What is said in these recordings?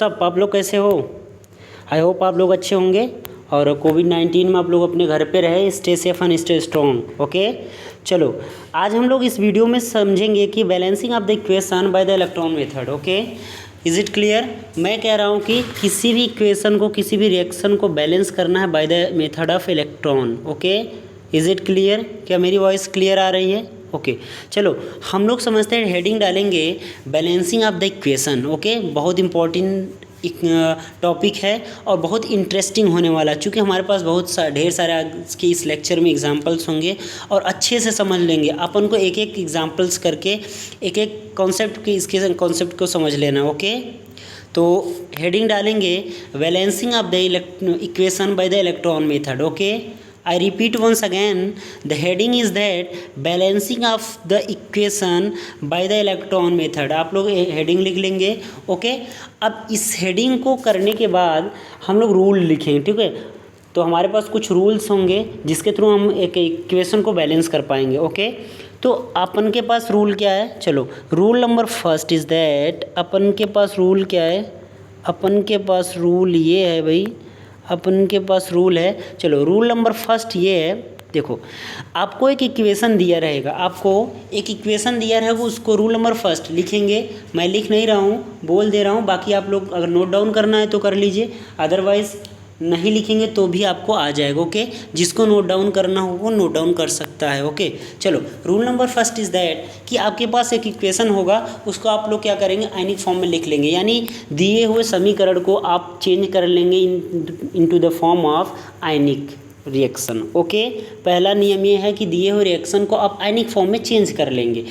WhatsApp, आप लोग कैसे हो? आई होप आप लोग अच्छे होंगे और कोविड-19 में आप लोग अपने घर पे रहे, stay safe and stay strong. Okay, चलो आज हम लोग इस वीडियो में समझेंगे कि balancing of the equation by the electron method. Okay, is it clear? मैं कह रहा हूँ कि किसी भी इक्वेशन को, किसी भी रिएक्शन को बैलेंस करना है by the method of electron. Okay, is it clear? क्या मेरी वॉइस क्लियर आ रही है? ओके, चलो हम लोग समझते हैं, हेडिंग डालेंगे balancing of the equation. Okay, बहुत इंपॉर्टेंट टॉपिक है और बहुत इंटरेस्टिंग होने वाला, चूँकि हमारे पास ढेर सारे आज के इस लेक्चर में एग्जांपल्स होंगे और अच्छे से समझ लेंगे। अपन को एक एक एग्जांपल्स करके एक एक कॉन्सेप्ट की, इसके कॉन्सेप्ट को समझ लेना। ओके, तो हेडिंग डालेंगे balancing of the equation by the electron method. Okay, I repeat once again, the heading is that balancing of the equation by the electron method। आप लोग हेडिंग लिख लेंगे। ओके, अब इस हेडिंग को करने के बाद हम लोग रूल लिखेंगे, ठीक है? तो हमारे पास कुछ रूल्स होंगे जिसके थ्रू हम एक इक्वेशन को बैलेंस कर पाएंगे। ओके, तो अपन के पास रूल क्या है? चलो, rule number first is that, अपन के पास रूल क्या है? अपन के पास रूल ये है भाई, अपन के पास रूल है। चलो, रूल नंबर फर्स्ट ये है, देखो आपको एक इक्वेशन दिया रहेगा, आपको एक इक्वेशन दिया रहेगा, उसको रूल नंबर फर्स्ट लिखेंगे। मैं लिख नहीं रहा हूँ, बोल दे रहा हूँ, बाकी आप लोग अगर नोट डाउन करना है तो कर लीजिए, अदरवाइज़ नहीं लिखेंगे तो भी आपको आ जाएगा। ओके, जिसको नोट डाउन करना हो वो नोट डाउन कर सकता है। ओके, चलो, rule number first is that कि आपके पास एक इक्वेशन होगा, उसको आप लोग क्या करेंगे? आयनिक फॉर्म में लिख लेंगे, यानी दिए हुए समीकरण को आप चेंज कर लेंगे into the form of ionic reaction. Okay, पहला नियम ये है कि दिए हुए रिएक्शन को आप आयनिक फॉर्म में चेंज कर लेंगे।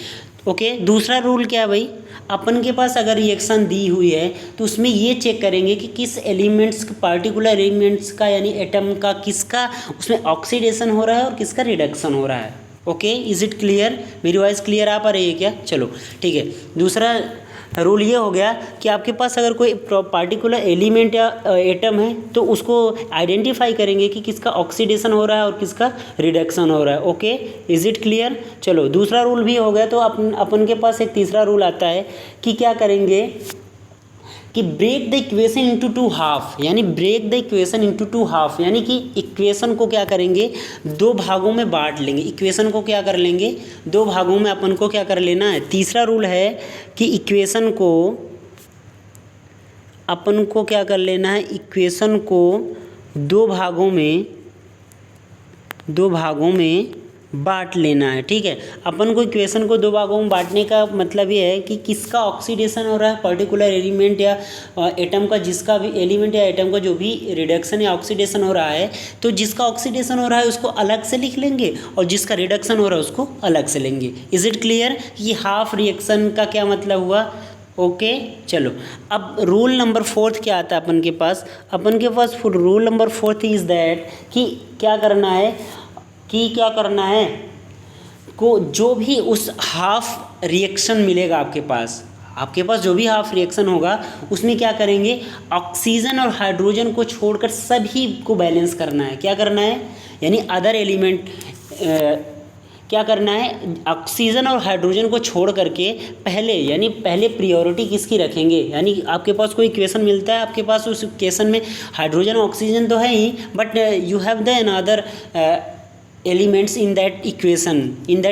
ओके, दूसरा रूल क्या है भाई? अपन के पास अगर रिएक्शन दी हुई है तो उसमें ये चेक करेंगे कि किस एलिमेंट्स, पार्टिकुलर एलिमेंट्स का, यानी एटम का, किसका उसमें ऑक्सीडेशन हो रहा है और किसका रिडक्शन हो रहा है। Okay, is it clear? मेरी वॉइस क्लियर आ पा रही है क्या? चलो ठीक है। दूसरा रूल ये हो गया कि आपके पास अगर कोई पार्टिकुलर एलिमेंट या एटम है तो उसको आइडेंटिफाई करेंगे कि किसका ऑक्सीडेशन हो रहा है और किसका रिडक्शन हो रहा है। Okay, is it clear? चलो, दूसरा रूल भी हो गया। तो अपन के पास एक तीसरा रूल आता है कि क्या करेंगे कि break the equation into two half, यानी break the equation into two half, यानी कि इक्वेशन को क्या करेंगे? दो भागों में बांट लेंगे। इक्वेशन को क्या कर लेंगे? दो भागों में अपन को क्या कर लेना है? तीसरा रूल है कि इक्वेशन को अपन को क्या कर लेना है? इक्वेशन को दो भागों में बांट लेना है। ठीक है, अपन को इक्वेशन को दो भागों में बांटने का मतलब ये है कि किसका ऑक्सीडेशन हो रहा है, पर्टिकुलर एलिमेंट या एटम का, जिसका भी एलिमेंट या एटम का जो भी रिडक्शन या ऑक्सीडेशन हो रहा है, तो जिसका ऑक्सीडेशन हो रहा है उसको अलग से लिख लेंगे और जिसका रिडक्शन हो रहा है उसको अलग से लेंगे। Is it clear? ये हाफ रिएक्शन का क्या मतलब हुआ? ओके, चलो, अब रूल नंबर फोर्थ क्या आता है अपन के पास? अपन के पास rule number fourth is that कि क्या करना है को जो भी उस हाफ रिएक्शन मिलेगा आपके पास जो भी हाफ रिएक्शन होगा उसमें क्या करेंगे? ऑक्सीजन और हाइड्रोजन को छोड़कर सभी को बैलेंस करना है। क्या करना है? यानी अदर एलिमेंट क्या करना है? ऑक्सीजन और हाइड्रोजन को छोड़ करके पहले प्रियोरिटी किसकी रखेंगे? यानी आपके पास कोई इक्वेशन मिलता है, आपके पास उस इक्वेशन में हाइड्रोजन और ऑक्सीजन तो है ही, but you have the another elements in that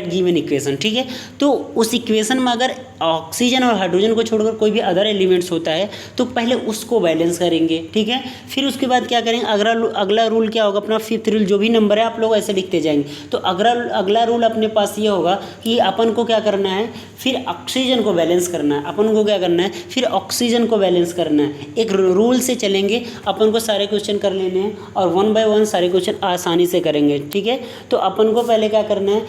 given equation. ठीक है, तो उस इक्वेशन में अगर ऑक्सीजन और हाइड्रोजन को छोड़कर कोई भी अदर एलिमेंट्स होता है तो पहले उसको बैलेंस करेंगे। ठीक है, फिर उसके बाद क्या करेंगे? अगला रूल क्या होगा? अपना फिफ्थ रूल, जो भी नंबर है आप लोग ऐसे लिखते जाएंगे। तो अगला रूल अपने पास ये होगा कि अपन को क्या करना है? फिर ऑक्सीजन को बैलेंस करना है। अपन को क्या करना है? फिर ऑक्सीजन को बैलेंस करना है। एक रूल से चलेंगे, अपन को सारे क्वेश्चन कर लेने हैं और 1 बाय 1 सारे क्वेश्चन आसानी से करेंगे। ठीक है, तो अपन को पहले क्या करना है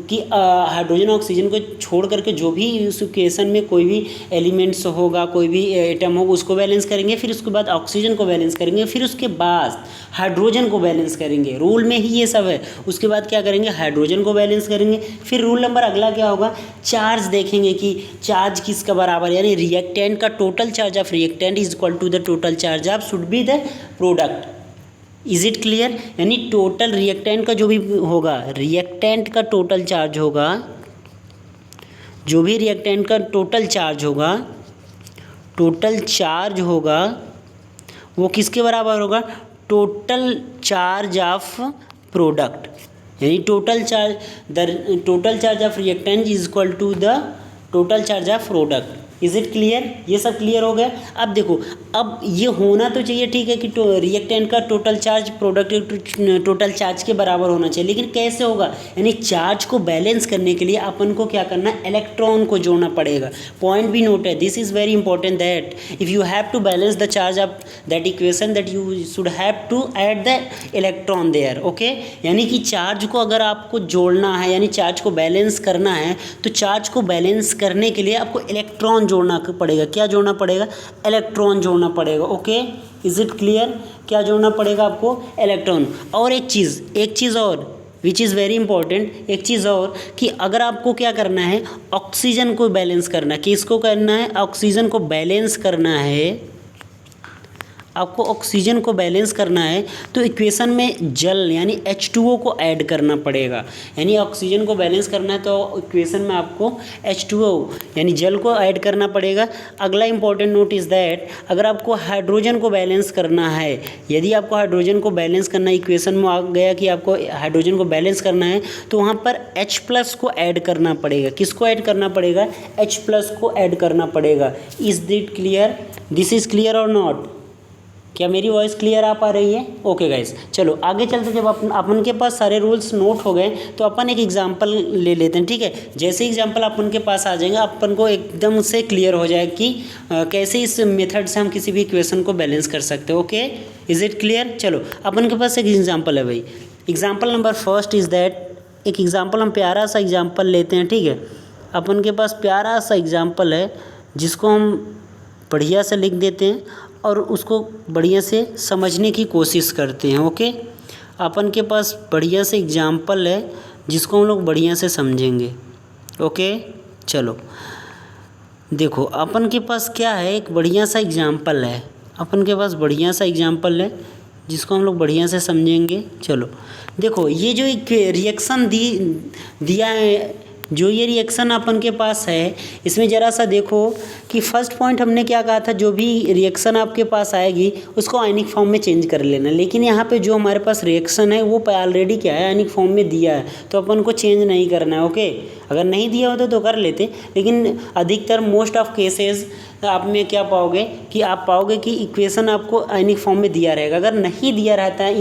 कि हाइड्रोजन ऑक्सीजन को छोड़ करके जो भी उस इक्वेशन में कोई भी एलिमेंट्स होगा, कोई भी एटम होगा, उसको बैलेंस करेंगे। फिर उसके बाद ऑक्सीजन को बैलेंस करेंगे, फिर उसके बाद हाइड्रोजन को बैलेंस करेंगे। रूल में ही ये सब है। उसके बाद क्या करेंगे? हाइड्रोजन को बैलेंस करेंगे। फिर रूल नंबर अगला क्या होगा? चार्ज देखेंगे कि चार्ज किसका बराबर, यानी रिएक्टेंट का total charge of reactant is equal to the total charge of should be the product. Is it clear? यानी टोटल रिएक्टेंट का जो भी होगा, रिएक्टेंट का टोटल चार्ज होगा, जो भी रिएक्टेंट का टोटल चार्ज होगा, टोटल चार्ज होगा वो किसके बराबर होगा, टोटल चार्ज ऑफ प्रोडक्ट, यानी total charge of reactant is equal to the total charge of product. Is it clear? ये सब क्लियर हो गया। अब देखो, अब ये होना तो चाहिए, ठीक है, कि रिएक्टेंट का total charge product total charge के बराबर होना चाहिए, लेकिन कैसे होगा, यानी चार्ज को बैलेंस करने के लिए अपन को क्या करना है, इलेक्ट्रॉन को जोड़ना पड़ेगा। पॉइंट भी नोट है, this is very important that if you have to balance the charge of that equation that you should have to add the electron there. Okay, यानी कि चार्ज को अगर आपको जोड़ना है, यानी चार्ज को बैलेंस करना है, तो चार्ज को बैलेंस करने के लिए आपको इलेक्ट्रॉन जोड़ना पड़ेगा। क्या जोड़ना पड़ेगा? इलेक्ट्रॉन जोड़ना पड़ेगा। Okay, is it clear? क्या जोड़ना पड़ेगा आपको? इलेक्ट्रॉन। और एक चीज़ और विच इज़ वेरी इंपॉर्टेंट, एक चीज़ और कि अगर आपको क्या करना है, ऑक्सीजन को बैलेंस करना है। किसको करना है? ऑक्सीजन को बैलेंस करना है। आपको ऑक्सीजन को बैलेंस करना है तो इक्वेशन में जल यानी H2O को ऐड करना पड़ेगा। यानी ऑक्सीजन को बैलेंस करना है तो इक्वेशन में आपको H2O यानी जल को ऐड करना पड़ेगा। अगला इंपॉर्टेंट नोट इज़ दैट अगर आपको हाइड्रोजन को बैलेंस करना है, यदि आपको हाइड्रोजन को बैलेंस करना है, इक्वेशन में आ गया कि आपको हाइड्रोजन को बैलेंस करना है, तो वहाँ पर H+ को ऐड करना पड़ेगा। किसको ऐड करना पड़ेगा? H+ को ऐड करना पड़ेगा। Is it clear? This is clear और नॉट? क्या मेरी वॉइस क्लियर आ पा रही है? ओके गाइस, चलो आगे चलते। जब अपन के पास सारे रूल्स नोट हो गए तो अपन एक एग्जांपल ले लेते हैं, ठीक है। जैसे एग्जांपल अपन के पास आ जाएंगे, अपन को एकदम से क्लियर हो जाए कि कैसे इस मेथड से हम किसी भी इक्वेशन को बैलेंस कर सकते हैं। Okay, is it clear? चलो अपन के पास एक एग्जाम्पल है भाई। Example number first is that, एक एग्जाम्पल हम प्यारा सा एग्जाम्पल लेते हैं, ठीक है। अपन के पास प्यारा सा एग्जाम्पल है जिसको हम बढ़िया से लिख देते हैं और उसको बढ़िया से समझने की कोशिश करते हैं। ओके, अपन के पास बढ़िया से एग्जाम्पल है जिसको हम लोग बढ़िया से समझेंगे। ओके, चलो देखो अपन के पास क्या है, एक बढ़िया सा एग्जाम्पल है। अपन के पास बढ़िया सा एग्जाम्पल है जिसको हम लोग बढ़िया से समझेंगे। चलो देखो, ये जो एक रिएक्शन दिया है, जो ये रिएक्शन अपन के पास है, इसमें ज़रा सा देखो कि फर्स्ट पॉइंट हमने क्या कहा था, जो भी रिएक्शन आपके पास आएगी उसको आयनिक फॉर्म में चेंज कर लेना। लेकिन यहाँ पे जो हमारे पास रिएक्शन है वो ऑलरेडी क्या है, आयनिक फॉर्म में दिया है, तो अपन को चेंज नहीं करना है। ओके, अगर नहीं दिया होता तो कर लेते, लेकिन अधिकतर मोस्ट ऑफ केसेस आप में क्या पाओगे कि आप पाओगे कि इक्वेशन आपको आयनिक फॉर्म में दिया रहेगा। अगर नहीं दिया रहता है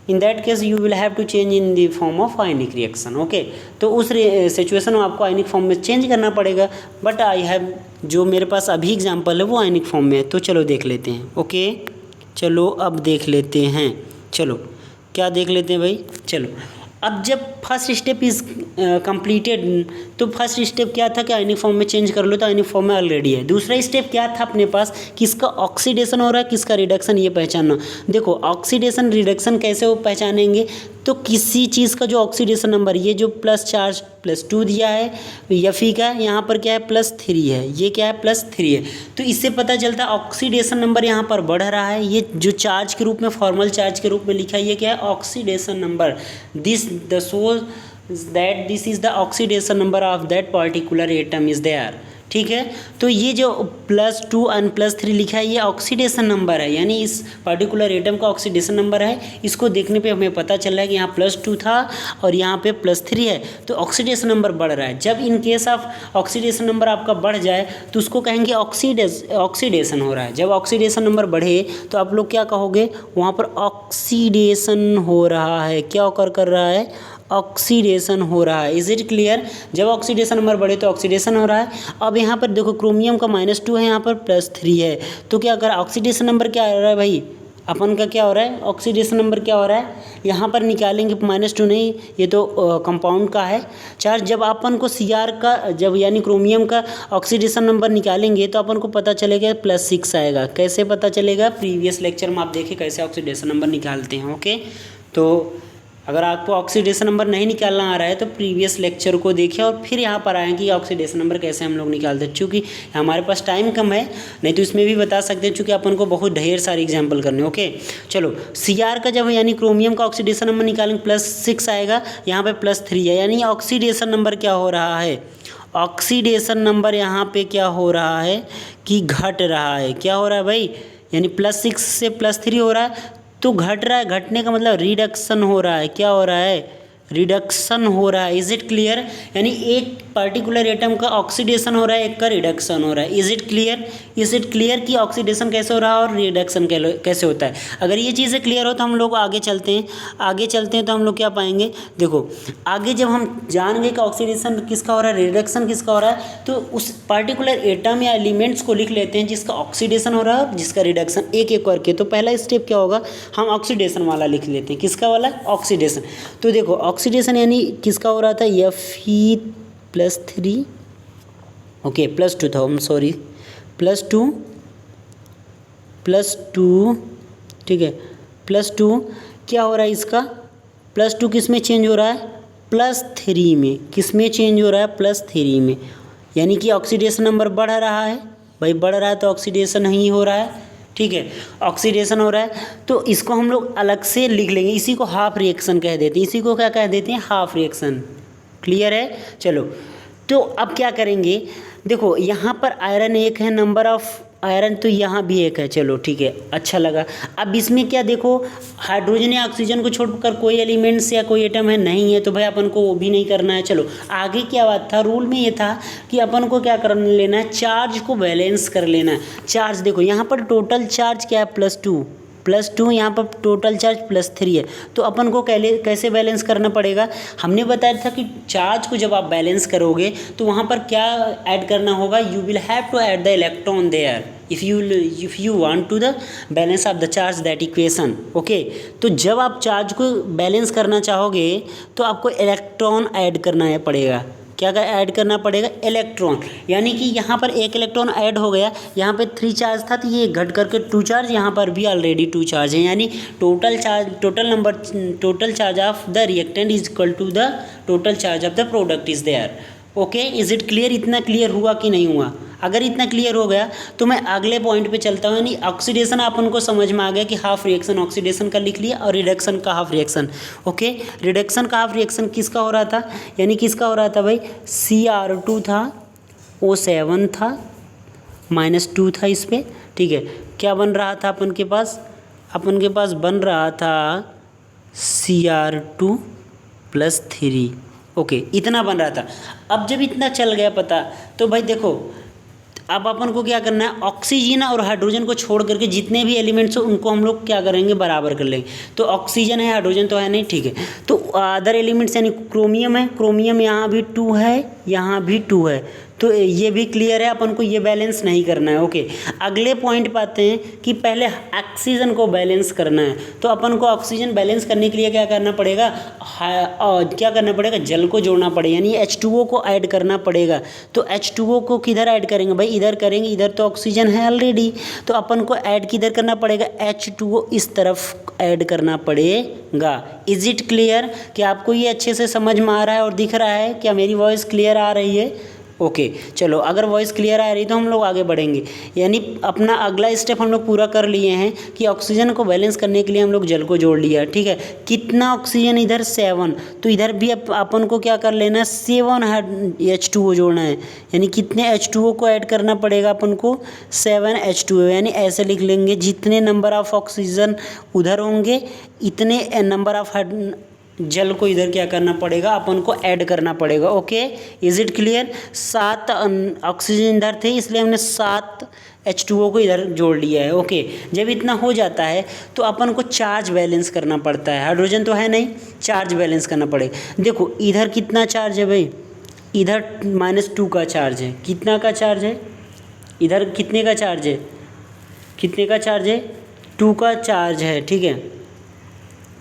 in that case you will have to change in the form of ionic reaction. Okay, तो उस सिचुएशन में आपको आयनिक फॉर्म में चेंज करना पड़ेगा। बट आई हैव, जो मेरे पास अभी एग्जांपल है वो आयनिक फॉर्म में है, तो चलो देख लेते हैं। ओके, चलो अब देख लेते हैं। चलो क्या देख लेते हैं भाई? चलो अब जब फर्स्ट स्टेप इज़ कंप्लीटेड, तो फर्स्ट स्टेप क्या था कि आयनिक फॉर्म में चेंज कर लो, तो आयनिक फॉर्म में ऑलरेडी है। दूसरा स्टेप क्या था अपने पास, किसका ऑक्सीडेशन हो रहा है, किसका रिडक्शन, ये पहचानना। देखो ऑक्सीडेशन रिडक्शन कैसे वो पहचानेंगे, तो किसी चीज़ का जो ऑक्सीडेशन नंबर, ये जो प्लस चार्ज +2 दिया है Fe का, यहाँ पर क्या है +3 है, ये क्या है +3 है, तो इससे पता चलता है ऑक्सीडेशन नंबर यहाँ पर बढ़ रहा है। ये जो चार्ज के रूप में, फॉर्मल चार्ज के रूप में लिखा है, ये क्या है oxidation number. This the shows that this is the oxidation number of that particular atom is there, ठीक है। तो ये जो +2 और +3 लिखा है ये ऑक्सीडेशन नंबर है, यानी इस पर्टिकुलर एटम का ऑक्सीडेशन नंबर है। इसको देखने पे हमें पता चल रहा है कि यहाँ +2 था और यहाँ पे +3 है, तो ऑक्सीडेशन नंबर बढ़ रहा है। जब in case of oxidation number आपका बढ़ जाए तो उसको कहेंगे ऑक्सीडेशन हो रहा है। जब ऑक्सीडेशन नंबर बढ़े तो आप लोग क्या कहोगे, वहाँ पर ऑक्सीडेशन हो रहा है। क्या कर रहा है? ऑक्सीडेशन हो रहा है। Is it clear? जब ऑक्सीडेशन नंबर बढ़े तो ऑक्सीडेशन हो रहा है। अब यहाँ पर देखो क्रोमियम का -2 है, यहाँ पर +3 है, तो क्या अगर ऑक्सीडेशन नंबर क्या हो रहा है भाई, अपन का क्या हो रहा है, ऑक्सीडेशन नंबर क्या हो रहा है, यहाँ पर निकालेंगे -2 नहीं, ये तो कंपाउंड का है चार्ज। जब अपन को Cr का, जब यानी क्रोमियम का ऑक्सीडेशन नंबर निकालेंगे तो अपन को पता चलेगा +6 आएगा। कैसे पता चलेगा? प्रीवियस लेक्चर में आप देखें कैसे ऑक्सीडेशन नंबर निकालते हैं। ओके, तो अगर आपको ऑक्सीडेशन नंबर नहीं निकालना आ रहा है तो प्रीवियस लेक्चर को देखिए और फिर यहाँ पर आएँ कि ऑक्सीडेशन नंबर कैसे हम लोग निकालते हैं। चूँकि हमारे पास टाइम कम है, नहीं तो इसमें भी बता सकते हैं, चूँकि अपन को बहुत ढेर सारे एग्जांपल करने। ओके, चलो Cr का जब यानी क्रोमियम का ऑक्सीडेशन नंबर निकालेंगे +6 आएगा, यहाँ पर +3 है, यानी ऑक्सीडेशन नंबर क्या हो रहा है, ऑक्सीडेशन नंबर यहाँ पे क्या हो रहा है कि घट रहा है। क्या हो रहा है भाई, यानी +6 से +3 हो रहा है, तो घट रहा है। घटने का मतलब रिडक्शन हो रहा है। क्या हो रहा है, रिडक्शन हो रहा है। इज़ इट क्लियर, यानी एक पर्टिकुलर एटम का ऑक्सीडेशन हो रहा है, एक का रिडक्शन हो रहा है। Is it clear, is it clear कि ऑक्सीडेशन कैसे हो रहा है और रिडक्शन कैसे होता है। अगर ये चीज़ें क्लियर हो तो हम लोग आगे चलते हैं। आगे चलते हैं तो हम लोग क्या पाएंगे, देखो आगे जब हम जान गए कि ऑक्सीडेशन किसका हो रहा है, रिडक्शन किसका हो रहा है, तो उस पर्टिकुलर एटम या एलिमेंट्स को लिख लेते हैं जिसका ऑक्सीडेशन हो रहा है, जिसका रिडक्शन, एक एक करके। तो पहला स्टेप क्या होगा, हम ऑक्सीडेशन वाला लिख लेते हैं। किसका वाला, ऑक्सीडेशन। तो देखो ऑक्सीडेशन यानी किसका हो रहा था, Fe+3, ओके +2 था, सॉरी +2, ठीक है +2। क्या हो रहा है इसका, +2 किस में चेंज हो रहा है, +3 में। किस में चेंज हो रहा है, +3 में। यानी कि ऑक्सीडेशन नंबर बढ़ रहा है भाई, बढ़ रहा है तो ऑक्सीडेशन ही हो रहा है, ठीक है, ऑक्सीडेशन हो रहा है। तो इसको हम लोग अलग से लिख लेंगे, इसी को हाफ रिएक्शन कह देते हैं। इसी को क्या कह देते हैं, हाफ रिएक्शन। क्लियर है, चलो तो अब क्या करेंगे, देखो यहाँ पर आयरन 1 है, नंबर ऑफ आयरन तो यहाँ भी 1 है। चलो ठीक है, अच्छा लगा। अब इसमें क्या देखो, हाइड्रोजन या ऑक्सीजन को छोड़कर कोई एलिमेंट्स या कोई एटम है नहीं है, तो भाई अपन को वो भी नहीं करना है। चलो आगे क्या बात था, रूल में ये था कि अपन को क्या कर लेना है, चार्ज को बैलेंस कर लेना है। चार्ज देखो यहाँ पर टोटल चार्ज क्या है, +2, यहाँ पर टोटल चार्ज +3 है। तो अपन को कैसे बैलेंस करना पड़ेगा, हमने बताया था कि चार्ज को जब आप बैलेंस करोगे तो वहाँ पर क्या ऐड करना होगा, you will have to add the electron there if you want to the balance of the charge that equation, okay. तो जब आप चार्ज को बैलेंस करना चाहोगे तो आपको इलेक्ट्रॉन ऐड करना पड़ेगा। क्या ऐड करना पड़ेगा, इलेक्ट्रॉन। यानी कि यहाँ पर एक इलेक्ट्रॉन ऐड हो गया, यहाँ पे 3 चार्ज था तो ये घट करके 2 चार्ज, यहाँ पर भी ऑलरेडी 2 चार्ज है। यानी total charge of the reactant is equal to the total charge of the product is there. Okay, is it clear, इतना क्लियर हुआ कि नहीं हुआ। अगर इतना क्लियर हो गया तो मैं अगले पॉइंट पे चलता हूँ। यानी ऑक्सीडेशन अपन को समझ में आ गया कि हाफ रिएक्शन ऑक्सीडेशन का लिख लिया, और रिडक्शन का हाफ रिएक्शन। ओके, रिडक्शन का हाफ रिएक्शन किसका हो रहा था, यानी किसका हो रहा था भाई, Cr2 था, O7 था, -2 था इस पर, ठीक है। क्या बन रहा था अपन के पास बन रहा था Cr2+3, ओके, इतना बन रहा था। अब जब इतना चल गया पता, तो भाई देखो अब अपन को क्या करना है, ऑक्सीजन और हाइड्रोजन को छोड़ करके जितने भी एलिमेंट्स हो उनको हम लोग क्या करेंगे, बराबर कर लेंगे। तो ऑक्सीजन है, हाइड्रोजन तो है नहीं, ठीक है। तो अदर एलिमेंट्स यानी क्रोमियम है, क्रोमियम यहाँ भी 2 है, यहाँ भी 2 है, तो ये भी क्लियर है। अपन को ये बैलेंस नहीं करना है, ओके। अगले पॉइंट पे आते हैं कि पहले ऑक्सीजन को बैलेंस करना है। तो अपन को ऑक्सीजन बैलेंस करने के लिए क्या करना पड़ेगा, जल को जोड़ना पड़ेगा, यानी H2O को ऐड करना पड़ेगा। तो H2O को किधर ऐड करेंगे भाई, इधर करेंगे, इधर तो ऑक्सीजन है ऑलरेडी, तो अपन को ऐड किधर करना पड़ेगा, H2O इस तरफ ऐड करना पड़ेगा। इज इट क्लियर, कि आपको ये अच्छे से समझ में आ रहा है और दिख रहा है, क्या मेरी वॉइस क्लियर आ रही है, ओके। चलो अगर वॉइस क्लियर आ रही तो हम लोग आगे बढ़ेंगे। यानी अपना अगला स्टेप हम लोग पूरा कर लिए हैं कि ऑक्सीजन को बैलेंस करने के लिए हम लोग जल को जोड़ लिया, ठीक है। कितना ऑक्सीजन, इधर 7, तो इधर भी अपन को क्या कर लेना है, 7 H2O जोड़ना है। यानी कितने H2O को ऐड करना पड़ेगा अपन को, 7 H2O। यानी ऐसे लिख लेंगे, जितने नंबर ऑफ ऑक्सीजन उधर होंगे इतने नंबर ऑफ जल को इधर क्या करना पड़ेगा, अपन को ऐड करना पड़ेगा, okay. Is it clear. 7 oxygen इधर थे, इसलिए हमने 7 H2O को इधर जोड़ लिया है, ओके। जब इतना हो जाता है तो अपन को चार्ज बैलेंस करना पड़ता है, हाइड्रोजन तो है नहीं, चार्ज बैलेंस करना पड़ेगा। देखो इधर कितना चार्ज है भाई, इधर -2 का चार्ज है, कितना का चार्ज है, इधर कितने का चार्ज है, 2 का चार्ज है, ठीक है।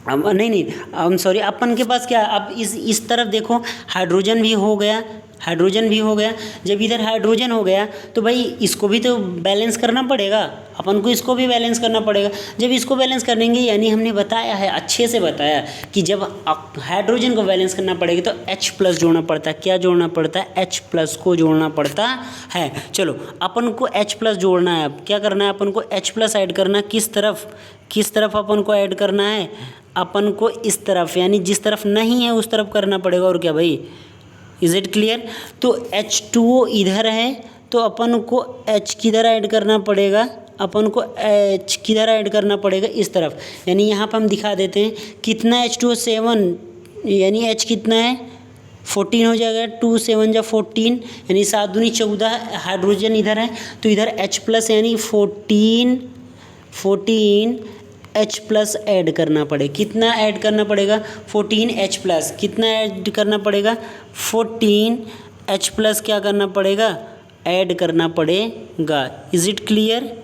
अब नहीं सॉरी, अपन के पास क्या, अब इस तरफ देखो हाइड्रोजन भी हो गया, जब इधर हाइड्रोजन हो गया तो भाई इसको भी तो बैलेंस करना पड़ेगा, अपन को इसको भी बैलेंस करना पड़ेगा। जब इसको बैलेंस करेंगे, यानी हमने बताया है, अच्छे से बताया कि जब हाइड्रोजन को बैलेंस करना पड़ेगा तो H+ जोड़ना पड़ता है। क्या जोड़ना पड़ता है, H+ को जोड़ना पड़ता है। चलो अपन को H+ जोड़ना है, अब क्या करना है, अपन को H+ ऐड करना, किस तरफ अपन को ऐड करना है, अपन को इस तरफ, यानी जिस तरफ नहीं है उस तरफ करना पड़ेगा। और क्या भाई, इज इट क्लियर। तो H2O इधर है तो अपन को H किधर ऐड करना पड़ेगा, अपन को H किधर ऐड करना पड़ेगा, इस तरफ। यानी यहाँ पर हम दिखा देते हैं कितना H2O 7, यानी H कितना है 14 हो जाएगा, 2 7 जा 14, यानी 7 दूनी 14 हाइड्रोजन इधर है तो इधर H प्लस यानी 14 H प्लस ऐड करना पड़ेगा। कितना ऐड करना पड़ेगा 14 H प्लस, कितना ऐड करना पड़ेगा 14 H प्लस क्या करना पड़ेगा, ऐड करना पड़ेगा। Is it clear,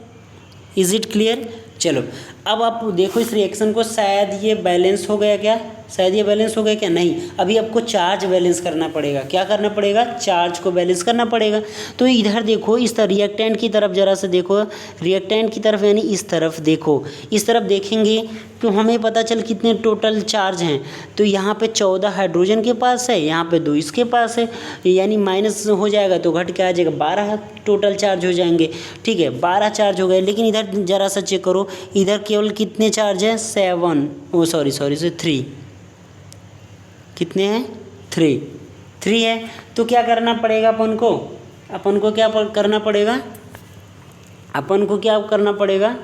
is it clear. चलो अब आप देखो इस रिएक्शन को, शायद ये बैलेंस हो गया क्या, शायद ये बैलेंस हो गया क्या, नहीं। अभी आपको चार्ज बैलेंस करना पड़ेगा। क्या करना पड़ेगा, चार्ज को बैलेंस करना पड़ेगा। तो इधर देखो इस तरह रिएक्टेंट की तरफ ज़रा से देखो, रिएक्टेंट की तरफ यानी इस तरफ देखो, इस तरफ देखेंगे तो हमें पता चल कितने टोटल चार्ज हैं। तो यहाँ पे 14 हाइड्रोजन के पास है, यहाँ पे 2 इसके पास है, यानी माइनस हो जाएगा तो घट के आ जाएगा 12 टोटल चार्ज हो जाएंगे। ठीक है 12 चार्ज हो गए। लेकिन इधर ज़रा सा चेक करो, इधर केवल कितने चार्ज है 7, ओ सॉरी 3, कितने हैं 3 है। तो क्या करना पड़ेगा अपन को क्या करना पड़ेगा, अपन को क्या करना पड़ेगा,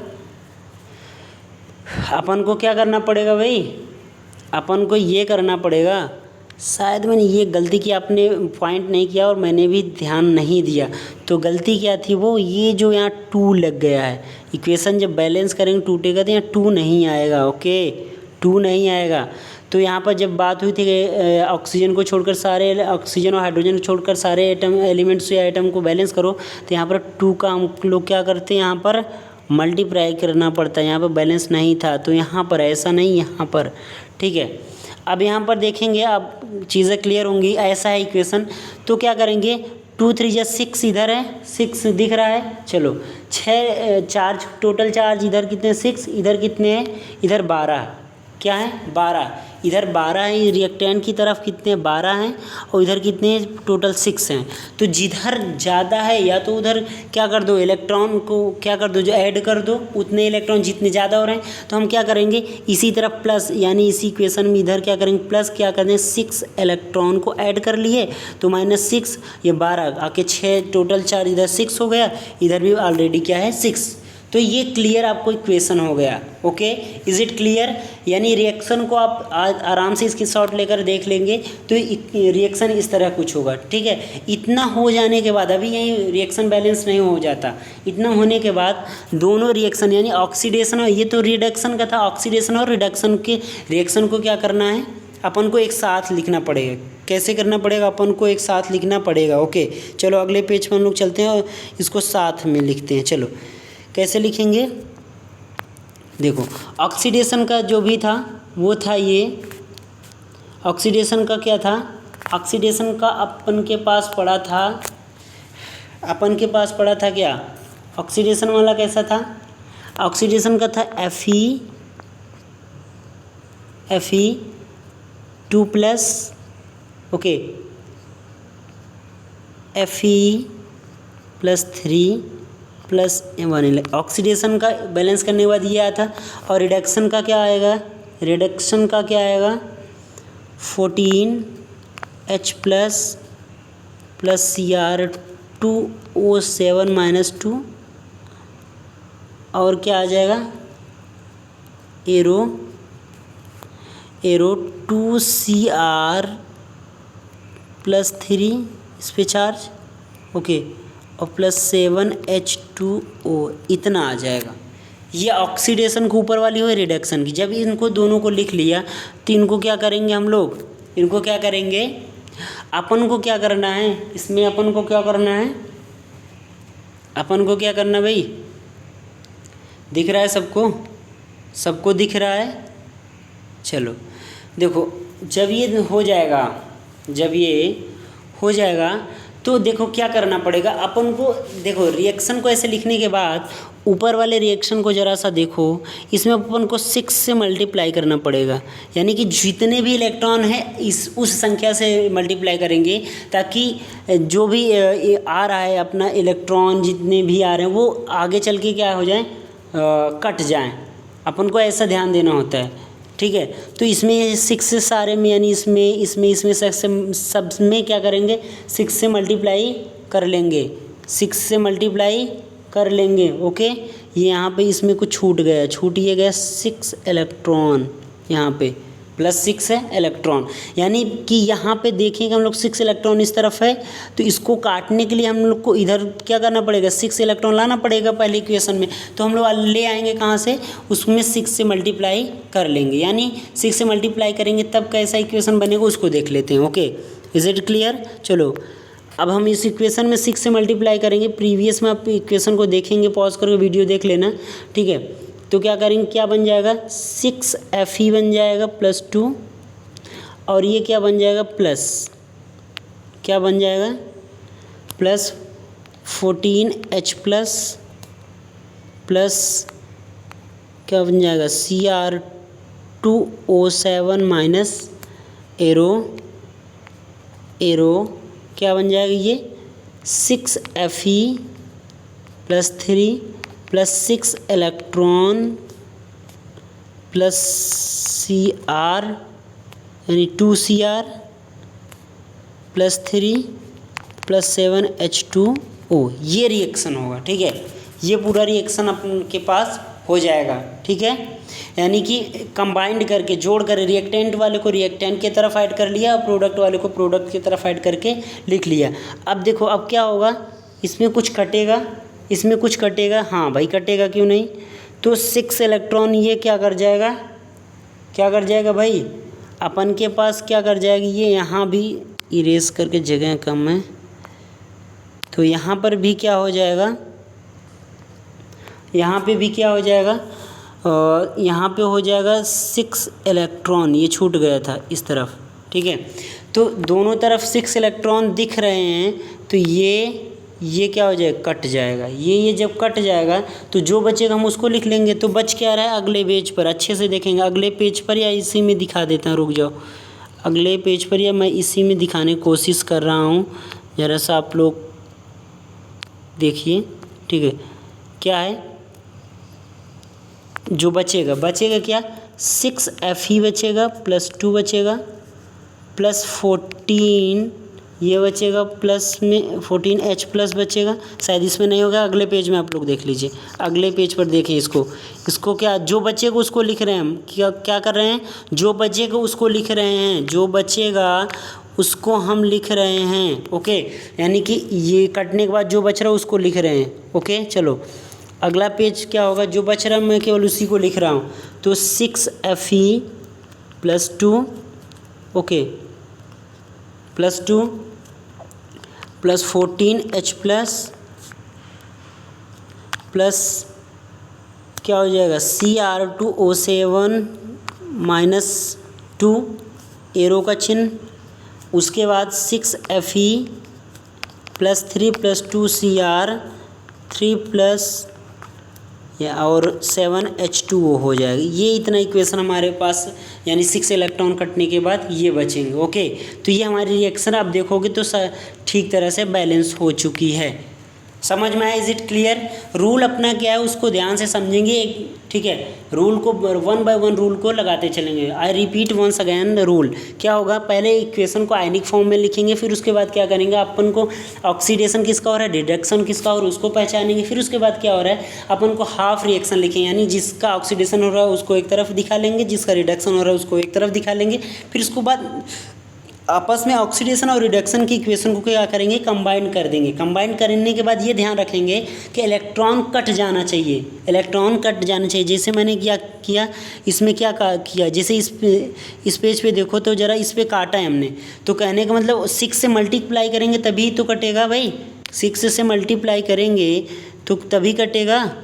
अपन को क्या करना पड़ेगा भाई, अपन को ये करना पड़ेगा। शायद मैंने ये गलती की, आपने पॉइंट नहीं किया और मैंने भी ध्यान नहीं दिया। तो गलती क्या थी वो, ये जो यहाँ 2 लग गया है, इक्वेशन जब बैलेंस करेंगे टूटेगा तो यहाँ 2 नहीं आएगा। ओके 2 नहीं आएगा। तो यहाँ पर जब बात हुई थी ऑक्सीजन को छोड़कर सारे, ऑक्सीजन और हाइड्रोजन को छोड़कर सारे एटम एलिमेंट्स या एटम को बैलेंस करो, तो यहाँ पर 2 का हम लोग क्या करते हैं, यहाँ पर मल्टीप्लाई करना पड़ता है। यहाँ पर बैलेंस नहीं था तो यहाँ पर ऐसा नहीं, यहाँ पर। ठीक है अब यहाँ पर देखेंगे, अब चीज़ें क्लियर होंगी। ऐसा है इक्वेशन, तो क्या करेंगे 2 3 जा 6 इधर है, 6 दिख रहा है। चलो 6 चार्ज, टोटल चार्ज इधर कितने 6, इधर कितने हैं, इधर 12, क्या है 12, इधर 12 है। रिएक्टेंट की तरफ कितने 12 हैं और इधर कितने टोटल 6 हैं। तो जिधर ज़्यादा है या तो उधर क्या कर दो, इलेक्ट्रॉन को क्या कर दो, जो ऐड कर दो, उतने इलेक्ट्रॉन जितने ज़्यादा हो रहे हैं तो हम क्या करेंगे इसी तरफ प्लस, यानी इसी इक्वेशन में इधर क्या करेंगे प्लस, क्या करें 6 इलेक्ट्रॉन को ऐड कर लिए तो -6, ये 12 आके 6 टोटल चार्ज इधर 6 हो गया, इधर भी ऑलरेडी क्या है 6। तो ये क्लियर आपको इक्वेशन हो गया। Okay is it clear. यानी रिएक्शन को आप आराम से इसकी शॉट लेकर देख लेंगे तो रिएक्शन इस तरह कुछ होगा। ठीक है इतना हो जाने के बाद, अभी यहीं रिएक्शन बैलेंस नहीं हो जाता, इतना होने के बाद दोनों रिएक्शन यानी ऑक्सीडेशन और ये तो रिडक्शन का था, ऑक्सीडेशन और रिडक्शन के रिएक्शन को क्या करना है, अपन को एक साथ लिखना पड़ेगा। कैसे करना पड़ेगा, अपन को एक साथ लिखना पड़ेगा। ओके चलो अगले पेज पर हम लोग चलते हैं और इसको साथ में लिखते हैं। चलो कैसे लिखेंगे, देखो ऑक्सीडेशन का जो भी था वो था ये, ऑक्सीडेशन का क्या था, ऑक्सीडेशन का अपन के पास पड़ा था, अपन के पास पड़ा था क्या, ऑक्सीडेशन वाला कैसा था, ऑक्सीडेशन का था Fe2+, ओके Fe+3+1। ऑक्सीडेशन का बैलेंस करने के बाद ये आया था। और रिडक्शन का क्या आएगा, रिडक्शन का क्या आएगा 14H+ Cr2O7 -2 और क्या आ जाएगा एरो 2Cr+3 इस पे चार्ज, ओके और +7H2O इतना आ जाएगा। ये ऑक्सीडेशन के ऊपर वाली हुई रिडक्शन की। जब इनको दोनों को लिख लिया तो इनको क्या करेंगे हम लोग, इनको क्या करेंगे, अपन को क्या करना है इसमें, अपन को क्या करना है, अपन को क्या करना भाई, दिख रहा है सबको, सबको दिख रहा है। चलो देखो जब ये हो जाएगा, जब ये हो जाएगा तो देखो क्या करना पड़ेगा अपन को। देखो रिएक्शन को ऐसे लिखने के बाद ऊपर वाले रिएक्शन को ज़रा सा देखो, इसमें अपन को 6 से मल्टीप्लाई करना पड़ेगा, यानी कि जितने भी इलेक्ट्रॉन है उस संख्या से मल्टीप्लाई करेंगे ताकि जो भी आ रहा है अपना इलेक्ट्रॉन जितने भी आ रहे हैं वो आगे चल के क्या हो जाए, कट जाएं। अपन को ऐसा ध्यान देना होता है। ठीक है। तो इसमें 6 से सारे में यानी इसमें सब में क्या करेंगे, 6 से मल्टीप्लाई कर लेंगे, 6 से मल्टीप्लाई कर लेंगे। ओके, ये यहाँ पे इसमें कुछ छूट ये गया 6 इलेक्ट्रॉन, यहाँ पे +6 है इलेक्ट्रॉन, यानी कि यहाँ पे देखेंगे हम लोग 6 इलेक्ट्रॉन इस तरफ है, तो इसको काटने के लिए हम लोग को इधर क्या करना पड़ेगा, 6 इलेक्ट्रॉन लाना पड़ेगा पहले इक्वेशन में। तो हम लोग ले आएंगे कहाँ से, उसमें 6 से मल्टीप्लाई कर लेंगे, यानी 6 से मल्टीप्लाई करेंगे तब कैसा इक्वेशन बनेगा उसको देख लेते हैं। Okay, is it clear. चलो अब हम इस इक्वेशन में 6 से मल्टीप्लाई करेंगे। प्रीवियस में आप इक्वेशन को देखेंगे, पॉज करके वीडियो देख लेना, ठीक है। तो क्या करेंगे, क्या बन जाएगा 6Fe बन जाएगा +2, और ये क्या बन जाएगा क्या बन जाएगा +14H प्लस क्या बन जाएगा Cr2O7 माइनस एरो क्या बन जाएगा ये 6Fe +3 +6 इलेक्ट्रॉन +Cr यानी 2Cr +3 +7 H2O, ये रिएक्शन होगा, ठीक है। ये पूरा रिएक्शन अपन के पास हो जाएगा, ठीक है। यानी कि कंबाइंड करके जोड़ कर रिएक्टेंट वाले को रिएक्टेंट की तरफ ऐड कर लिया और प्रोडक्ट वाले को प्रोडक्ट की तरफ ऐड करके लिख लिया। अब देखो अब क्या होगा, इसमें कुछ कटेगा, हाँ भाई कटेगा, क्यों नहीं। तो 6 इलेक्ट्रॉन ये क्या कर जाएगा भाई, अपन के पास क्या कर जाएगी, ये यहाँ भी इरेज करके जगह कम है, तो यहाँ पर भी क्या हो जाएगा, यहाँ पे भी क्या हो जाएगा, यहाँ पे हो जाएगा 6 इलेक्ट्रॉन, ये छूट गया था इस तरफ, ठीक है। तो दोनों तरफ 6 इलेक्ट्रॉन दिख रहे हैं, तो ये क्या हो जाएगा, कट जाएगा। ये जब कट जाएगा तो जो बचेगा हम उसको लिख लेंगे। तो बच क्या रहा है, अगले पेज पर अच्छे से देखेंगे, अगले पेज पर या इसी में दिखा देता हूँ, रुक जाओ, अगले पेज पर या मैं इसी में दिखाने की कोशिश कर रहा हूँ, ज़रा सा आप लोग देखिए, ठीक है। क्या है जो बचेगा क्या, 6Fe बचेगा +2 बचेगा +14 ये बचेगा, प्लस में 14H प्लस बचेगा, शायद इसमें नहीं होगा, अगले पेज में आप लोग देख लीजिए, अगले पेज पर देखें इसको क्या जो बचेगा उसको लिख रहे हैं हम, क्या कर रहे हैं, जो बचेगा उसको लिख रहे हैं, जो बचेगा उसको हम लिख रहे हैं। ओके, यानी कि ये कटने के बाद जो बच रहा है उसको लिख रहे हैं। ओके, चलो अगला पेज क्या होगा, जो बच रहा है मैं केवल उसी को लिख रहा हूँ। तो 6Fe +2 okay +2 plus 14H plus क्या हो जाएगा Cr2O7 -2 एरो का चिन्ह, उसके बाद 6Fe +3 + 2Cr 3 प्लस और 7H2O हो जाएगा। ये इतना इक्वेशन हमारे पास, यानी 6 इलेक्ट्रॉन कटने के बाद ये बचेंगे। ओके, तो ये हमारी रिएक्शन आप देखोगे तो ठीक तरह से बैलेंस हो चुकी है। समझ में आया, इज इट क्लियर। रूल अपना क्या है उसको ध्यान से समझेंगे, ठीक है। रूल को 1 बाय 1 रूल को लगाते चलेंगे। I repeat once again rule. क्या होगा, पहले इक्वेशन को आयनिक फॉर्म में लिखेंगे, फिर उसके बाद क्या करेंगे, अपन को ऑक्सीडेशन किसका हो रहा है, रिडक्शन किसका, और उसको पहचानेंगे। फिर उसके बाद क्या हो रहा है, अपन को हाफ रिएक्शन लिखेंगे, यानी जिसका ऑक्सीडेशन हो रहा है उसको एक तरफ दिखा लेंगे, जिसका रिडक्शन हो रहा है उसको एक तरफ दिखा लेंगे। फिर उसके बाद आपस में ऑक्सीडेशन और रिडक्शन की इक्वेशन को क्या करेंगे, कंबाइन कर देंगे। कंबाइन करने के बाद ये ध्यान रखेंगे कि इलेक्ट्रॉन कट जाना चाहिए, इलेक्ट्रॉन कट जाना चाहिए। जैसे मैंने किया इसमें क्या किया, जैसे इस पेज पे देखो तो ज़रा इस पे काटा है हमने, तो कहने का मतलब 6 से मल्टीप्लाई करेंगे तभी तो कटेगा भाई, 6 से मल्टीप्लाई करेंगे तो तभी कटेगा।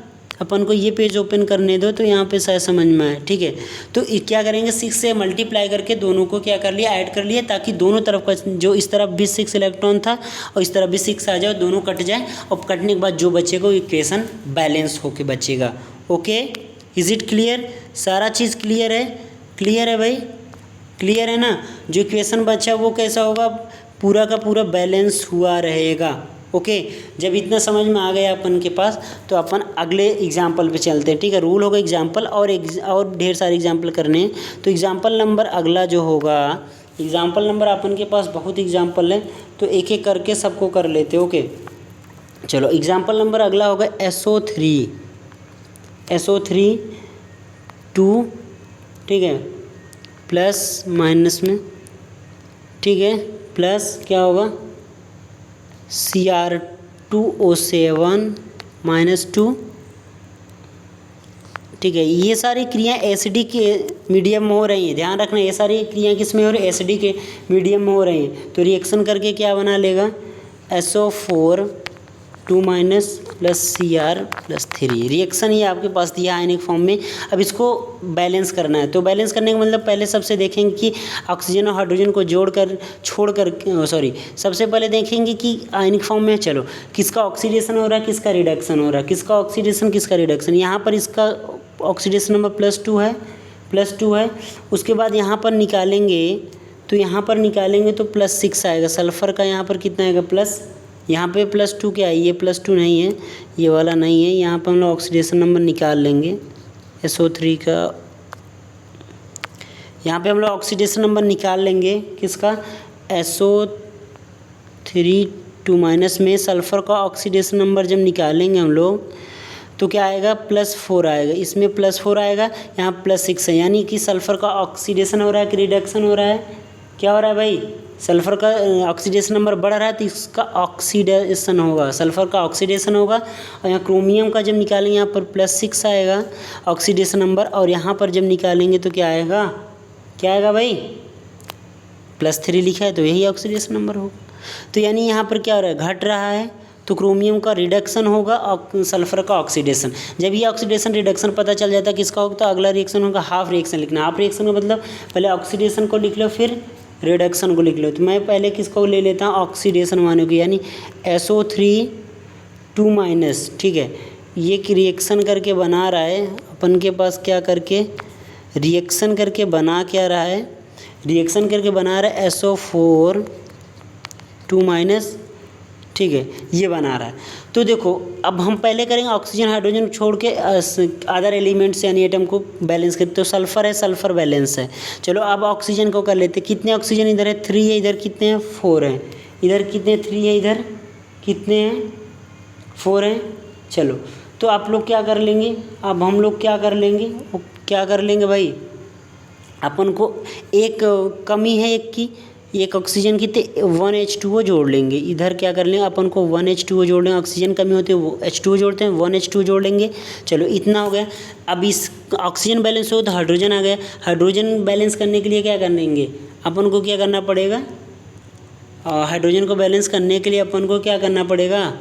अपन को ये पेज ओपन करने दो तो यहाँ पे शायद समझ में आए, ठीक है। तो क्या करेंगे, 6 से मल्टीप्लाई करके दोनों को क्या कर लिया, ऐड कर लिया, ताकि दोनों तरफ का जो इस तरफ भी 6 इलेक्ट्रॉन था और इस तरफ भी 6 आ जाए, दोनों कट जाए, और कटने के बाद जो बचेगा वो इक्वेशन बैलेंस होके बचेगा। ओके, इज इट क्लियर, सारा चीज़ क्लियर है, क्लियर है भाई, क्लियर है ना। जो इक्वेशन बचा वो कैसा होगा, पूरा का पूरा बैलेंस हुआ रहेगा। ओके, जब इतना समझ में आ गया अपन के पास तो अपन अगले एग्जाम्पल पे चलते हैं। ठीक है, रूल होगा एग्जाम्पल और ढेर सारे एग्जाम्पल करने हैं। तो एग्जाम्पल नंबर अगला जो होगा, एग्जाम्पल नंबर अपन के पास बहुत एग्जाम्पल है तो एक एक करके सबको कर लेते। ओके चलो, एग्जाम्पल नंबर अगला होगा SO3 2, ठीक है, प्लस माइनस में, ठीक है, प्लस क्या होगा Cr2O7 -2, ठीक है। ये सारी क्रियाएं एसिडी के मीडियम में हो रही हैं, ध्यान रखना ये सारी क्रियाएं किस में हो रही है, एसिडी के मीडियम में हो रही हैं। तो रिएक्शन करके क्या बना लेगा, SO4 2 प्लस Cr+3। रिएक्शन ये आपके पास दिया आयनिक फॉर्म में। अब इसको बैलेंस करना है। तो बैलेंस करने का मतलब पहले सबसे देखेंगे कि ऑक्सीजन और हाइड्रोजन को सबसे पहले देखेंगे कि आयनिक फॉर्म में, चलो किसका ऑक्सीडेशन हो रहा है, किसका रिडक्शन हो रहा है, किसका ऑक्सीडेशन किसका रिडक्शन। यहाँ पर इसका ऑक्सीडेशन नंबर +2 है। उसके बाद यहाँ पर निकालेंगे तो +6 आएगा। सल्फ़र का यहाँ पर कितना आएगा प्लस, यहाँ पे +2 क्या है, ये +2 नहीं है, ये वाला नहीं है। यहाँ पर हम लोग ऑक्सीडेशन नंबर निकाल लेंगे SO3 का, यहाँ पे हम लोग ऑक्सीडेशन नंबर निकाल लेंगे किसका, SO3 2- में सल्फ़र का ऑक्सीडेशन नंबर जब निकालेंगे हम लोग तो क्या आएगा, +4 आएगा। इसमें +4 आएगा, यहाँ +6 है, यानी कि सल्फ़र का ऑक्सीडेशन हो रहा है कि रिडक्शन हो रहा है, क्या हो रहा है भाई, सल्फ़र का ऑक्सीडेशन नंबर बढ़ रहा है तो इसका ऑक्सीडेशन होगा, सल्फ़र का ऑक्सीडेशन होगा। और यहाँ क्रोमियम का जब निकालेंगे यहाँ पर +6 आएगा ऑक्सीडेशन नंबर, और यहाँ पर जब निकालेंगे तो क्या आएगा भाई, +3 लिखा है तो यही ऑक्सीडेशन नंबर होगा। तो यानी यहाँ पर क्या हो रहा है, घट रहा है तो क्रोमियम का रिडक्शन होगा और सल्फ़र का ऑक्सीडेशन। जब ये ऑक्सीडेशन रिडक्शन पता चल जाता है किसका होगा, तो अगला रिएक्शन होगा हाफ रिएक्शन लिखना। हाफ रिएक्शन का मतलब पहले ऑक्सीडेशन को लिख लो फिर रिडक्शन को लिख लो। तो मैं पहले किसको ले लेता हूँ, ऑक्सीडेशन मानो कि, यानी SO3 2-, ठीक है। ये रिएक्शन करके बना रहा है अपन के पास, क्या करके रिएक्शन करके बना क्या रहा है, रिएक्शन करके बना रहा है SO4 2-, ठीक है, ये बना रहा है। तो देखो अब हम पहले करेंगे ऑक्सीजन हाइड्रोजन छोड़ के अदर एलिमेंट्स यानी एटम को बैलेंस करते। तो सल्फ़र है, सल्फ़र बैलेंस है। चलो अब ऑक्सीजन को कर लेते। कितने ऑक्सीजन इधर है, 3 है, इधर कितने हैं 4 हैं, इधर कितने 3 है, इधर कितने हैं 4 हैं। चलो तो आप लोग क्या कर लेंगे, अब हम लोग क्या कर लेंगे, वो क्या कर लेंगे भाई, अपन को एक कमी है एक की, एक ऑक्सीजन की 1 H2O जोड़ लेंगे। इधर क्या कर लेंगे, अपन को 1 H2O जोड़ लेंगे, ऑक्सीजन कमी होती है वो H2O जोड़ते हैं, 1 H2O जोड़ लेंगे। चलो इतना हो गया। अब इस ऑक्सीजन बैलेंस हो तो हाइड्रोजन आ गया। हाइड्रोजन बैलेंस करने के लिए क्या कर लेंगे, अपन को क्या करना पड़ेगा, हाइड्रोजन को बैलेंस करने के लिए अपन को क्या करना पड़ेगा,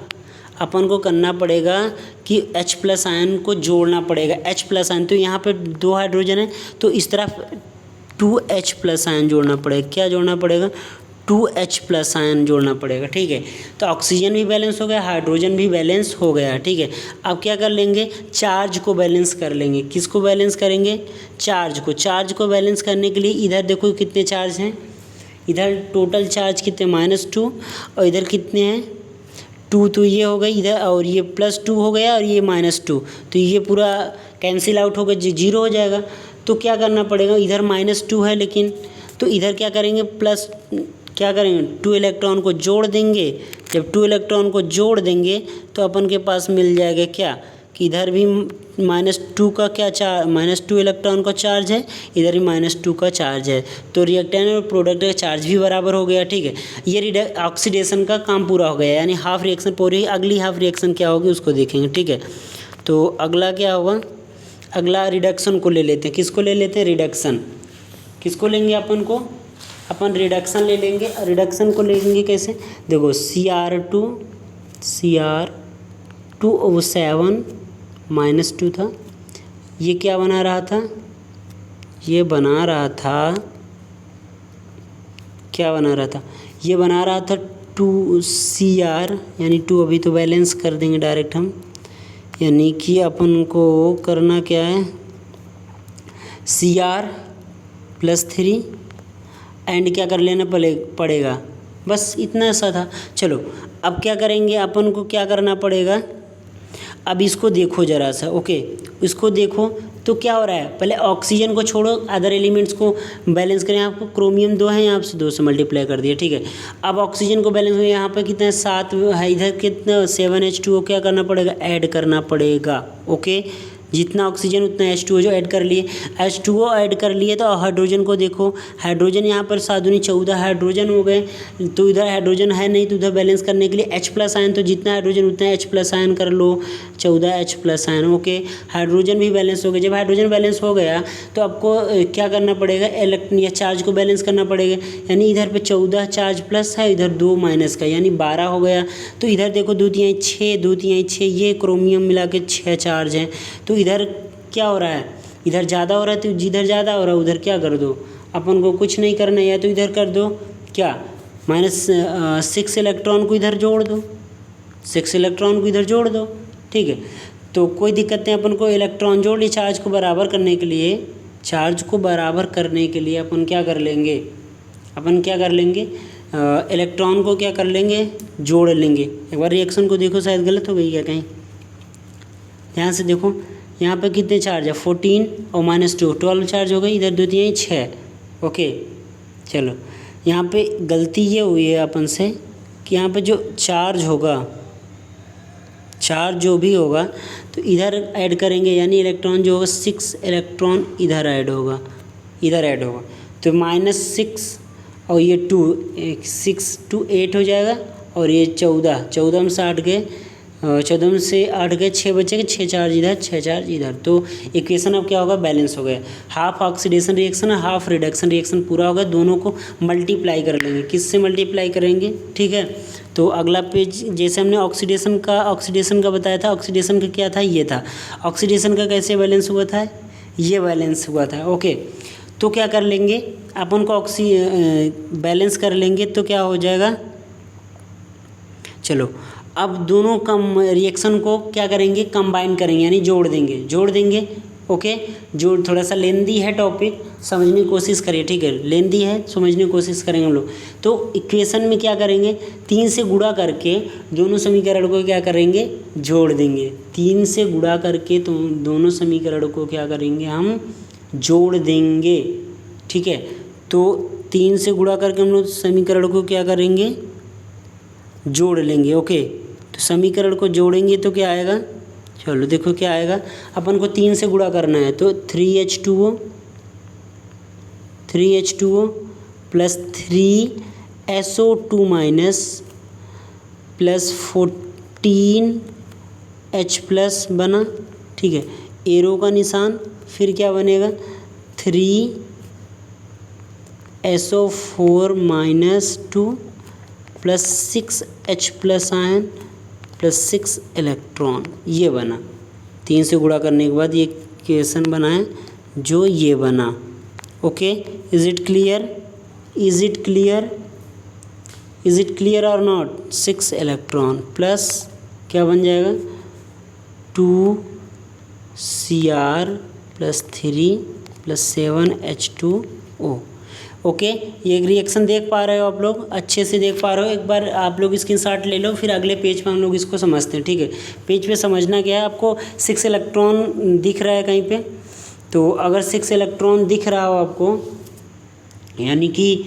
अपन को करना पड़ेगा कि H+ आयन को जोड़ना पड़ेगा। H+ आयन, तो यहाँ पर 2 हाइड्रोजन है तो इस तरफ 2H+ आयन जोड़ना पड़ेगा। क्या जोड़ना पड़ेगा, 2H+ आयन जोड़ना पड़ेगा, ठीक है। तो ऑक्सीजन भी बैलेंस हो गया, हाइड्रोजन भी बैलेंस हो गया, ठीक है। अब क्या कर लेंगे, चार्ज को बैलेंस कर लेंगे। किसको बैलेंस करेंगे, चार्ज को। चार्ज को बैलेंस करने के लिए इधर देखो कितने चार्ज हैं, इधर टोटल चार्ज कितने -2 और इधर कितने हैं 2, तो ये हो गई इधर, और ये +2 हो गया और ये -2, तो ये पूरा कैंसिल आउट हो गया, 0 हो जाएगा। तो क्या करना पड़ेगा, इधर -2 है लेकिन, तो इधर क्या करेंगे, क्या करेंगे 2 इलेक्ट्रॉन को जोड़ देंगे। जब 2 इलेक्ट्रॉन को जोड़ देंगे तो अपन के पास मिल जाएगा क्या, कि इधर भी -2 का क्या -2 इलेक्ट्रॉन का चार्ज है, इधर भी -2 का चार्ज है। तो रिएक्टेंट और प्रोडक्ट का चार्ज भी बराबर हो गया, ठीक है। ये ऑक्सीडेशन का काम पूरा हो गया, यानी हाफ रिएक्शन पूरी। अगली हाफ रिएक्शन क्या होगी उसको देखेंगे, ठीक है। तो अगला क्या होगा, अगला रिडक्शन को ले लेते हैं। किसको ले लेते हैं, रिडक्शन। किसको लेंगे अपन को, अपन रिडक्शन ले लेंगे। रिडक्शन को लेंगे कैसे, देखो Cr2O7 -2 था, ये क्या बना रहा था, ये बना रहा था 2Cr, यानी 2 अभी तो बैलेंस कर देंगे डायरेक्ट हम, यानी कि अपन को करना क्या है, Cr+3 एंड क्या कर लेना पड़ेगा, बस इतना सा था। चलो अब क्या करेंगे, अपन को क्या करना पड़ेगा, अब इसको देखो ज़रा सा, ओके, इसको देखो तो क्या हो रहा है, पहले ऑक्सीजन को छोड़ो, अदर एलिमेंट्स को बैलेंस करें। आपको क्रोमियम 2 है, यहाँ से 2 से मल्टीप्लाई कर दिया, ठीक है। अब ऑक्सीजन को बैलेंस करें, यहाँ पे कितना है 7 है, इधर कितना 7H2O क्या करना पड़ेगा, ऐड करना पड़ेगा, ओके। जितना ऑक्सीजन उतना H2O जो ऐड कर लिए, H2O ऐड कर लिए तो हाइड्रोजन को देखो, हाइड्रोजन यहाँ पर 7 दूनी 14 हाइड्रोजन हो गए, तो इधर हाइड्रोजन है नहीं, तो उधर बैलेंस करने के लिए H+ आयन, तो जितना हाइड्रोजन उतना H+ आयन कर लो, 14 H+ आयन, ओके। हाइड्रोजन भी बैलेंस हो गया। जब हाइड्रोजन बैलेंस हो गया तो आपको क्या करना पड़ेगा, इलेक्ट्रॉन या चार्ज को बैलेंस करना पड़ेगा, यानी इधर पे 14 चार्ज प्लस है, इधर 2 माइनस का, यानी 12 हो गया। तो इधर देखो 2 तिहाई 6, 2 तिहाई 6, ये क्रोमियम मिला के 6 चार्ज हैं। तो इधर क्या हो रहा है, इधर ज़्यादा हो रहा है, तो जिधर ज़्यादा हो रहा है उधर क्या कर दो, अपन को कुछ नहीं करना है, या तो इधर कर दो क्या, -6 इलेक्ट्रॉन को इधर जोड़ दो, 6 इलेक्ट्रॉन को इधर जोड़ दो, ठीक है। तो कोई दिक्कत नहीं, अपन को इलेक्ट्रॉन जोड़ लिए, चार्ज को बराबर करने के लिए, चार्ज को बराबर करने के लिए अपन क्या कर लेंगे, अपन क्या कर लेंगे, इलेक्ट्रॉन को क्या कर लेंगे, जोड़ लेंगे। एक बार रिएक्शन को देखो, शायद गलत हो गई क्या कहीं, ध्यान से देखो, यहाँ पे कितने चार्ज है 14 और -2 12 चार्ज हो गई, इधर 2 तिहाई 6, ओके। चलो यहाँ पे गलती ये हुई है अपन से कि यहाँ पे जो चार्ज होगा, चार्ज जो भी होगा तो इधर ऐड करेंगे, यानी इलेक्ट्रॉन जो होगा 6 इलेक्ट्रॉन इधर ऐड होगा, इधर ऐड होगा, तो -6 और ये 2, 6 to 8 हो जाएगा, और ये 14 में से 8 गए, 14 में से 8 गए, 6 बचे, 6 चार्ज इधर, 6 चार्ज इधर। तो इक्वेशन अब क्या होगा, बैलेंस हो गया। हाफ ऑक्सीडेशन रिएक्शन है, हाफ रिडक्शन रिएक्शन पूरा होगा, दोनों को मल्टीप्लाई कर लेंगे। किससे मल्टीप्लाई करेंगे, ठीक है। तो अगला पेज, जैसे हमने ऑक्सीडेशन का बताया था, ऑक्सीडेशन का क्या था, ये था। ऑक्सीडेशन का कैसे बैलेंस हुआ था, ये बैलेंस हुआ था, ओके। तो क्या कर लेंगे, अपन को बैलेंस कर लेंगे तो क्या हो जाएगा, चलो अब दोनों कम रिएक्शन को क्या करेंगे, कंबाइन करेंगे, यानी जोड़ देंगे, ओके। जो थोड़ा सा लेंदी है टॉपिक, समझने की कोशिश करिए, ठीक है, लेंदी है, समझने की कोशिश करेंगे हम लोग। तो इक्वेशन में क्या करेंगे, 3 से गुणा करके दोनों समीकरण को क्या करेंगे, जोड़ देंगे। 3 से गुणा करके तो दोनों समीकरण को क्या करेंगे, हम जोड़ देंगे, ठीक है। तो 3 से गुणा करके हम लोग समीकरण को क्या करेंगे, जोड़ लेंगे, ओके। तो समीकरण को जोड़ेंगे तो क्या आएगा, चलो देखो क्या आएगा, अपन को 3 से गुणा करना है, तो 3H2O plus 3SO2 minus plus 14H+ बना, ठीक है, एरो का निशान, फिर क्या बनेगा 3SO4 minus 2 plus 6H+ ion plus 6 electron, ये बना। 3 से गुणा करने के बाद ये इक्वेशन बना है जो ये बना, ओके। इज इट क्लियर और नॉट, 6 इलेक्ट्रॉन प्लस क्या बन जाएगा 2Cr plus 3 plus 7H2O, okay. ये एक रिएक्शन देख पा रहे हो आप लोग, अच्छे से देख पा रहे हो। एक बार आप लोग स्क्रीनशॉट ले लो, फिर अगले पेज पे हम लोग इसको समझते हैं, ठीक है। पेज पे समझना क्या है, आपको 6 इलेक्ट्रॉन दिख रहा है कहीं पे, तो अगर 6 इलेक्ट्रॉन दिख रहा हो आपको, यानी कि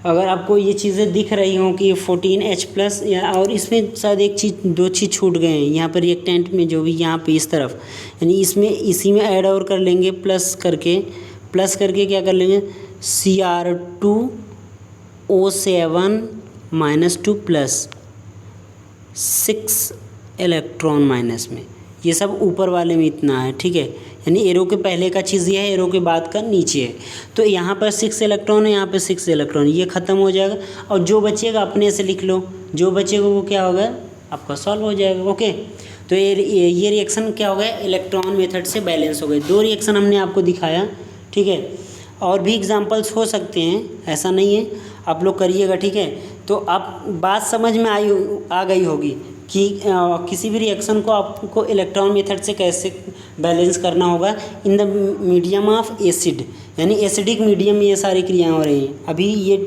अगर आपको ये चीज़ें दिख रही हों कि 14H+ या, और इसमें शायद एक चीज़ 2 चीज़ छूट गए हैं यहाँ पर रिएक्टेंट में, जो भी यहाँ पे इस तरफ, यानी इसमें इसी में ऐड और कर लेंगे, प्लस करके क्या कर लेंगे Cr2O7 minus 2 plus 6 electron minus में, ये सब ऊपर वाले में इतना है, ठीक है। यानी एरो के पहले का चीज़ ये है, एरो के बाद का नीचे है। तो यहाँ पर 6 इलेक्ट्रॉन है, यहाँ पर 6 इलेक्ट्रॉन, ये ख़त्म हो जाएगा, और जो बचेगा अपने से लिख लो, जो बचेगा वो क्या होगा, आपका सॉल्व हो जाएगा, ओके। तो ये रिएक्शन क्या हो गया, इलेक्ट्रॉन मेथड से बैलेंस हो गए। 2 रिएक्शन हमने आपको दिखाया, ठीक है। और भी एग्जांपल्स हो सकते हैं, ऐसा नहीं है, आप लोग करिएगा, ठीक है। तो आप बात समझ में आ गई होगी कि किसी भी रिएक्शन को आपको इलेक्ट्रॉन मेथड से कैसे बैलेंस करना होगा in the medium of acid, यानी एसिडिक मीडियम में ये सारी क्रियाएं हो रही हैं। अभी ये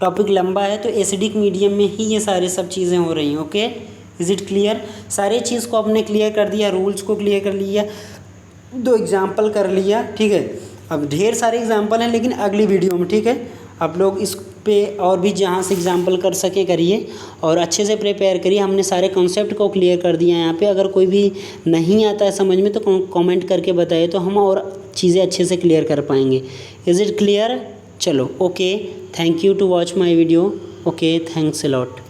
टॉपिक लंबा है तो एसिडिक मीडियम में ही ये सारे सब चीज़ें हो रही हैं। Okay, is it clear? सारे चीज़ को आपने क्लियर कर दिया, रूल्स को क्लियर कर लिया, 2 एग्जाम्पल कर लिया, ठीक है। अब ढेर सारे एग्जाम्पल हैं लेकिन अगली वीडियो में, ठीक है। आप लोग इस पे और भी जहाँ से एग्जाम्पल कर सके करिए और अच्छे से प्रिपेयर करिए। हमने सारे कॉन्सेप्ट को क्लियर कर दिया है यहाँ पे। अगर कोई भी नहीं आता है समझ में तो कमेंट करके बताइए, तो हम और चीज़ें अच्छे से क्लियर कर पाएंगे। Is it clear? चलो, okay, thank you to watch my video. Okay, thanks a lot.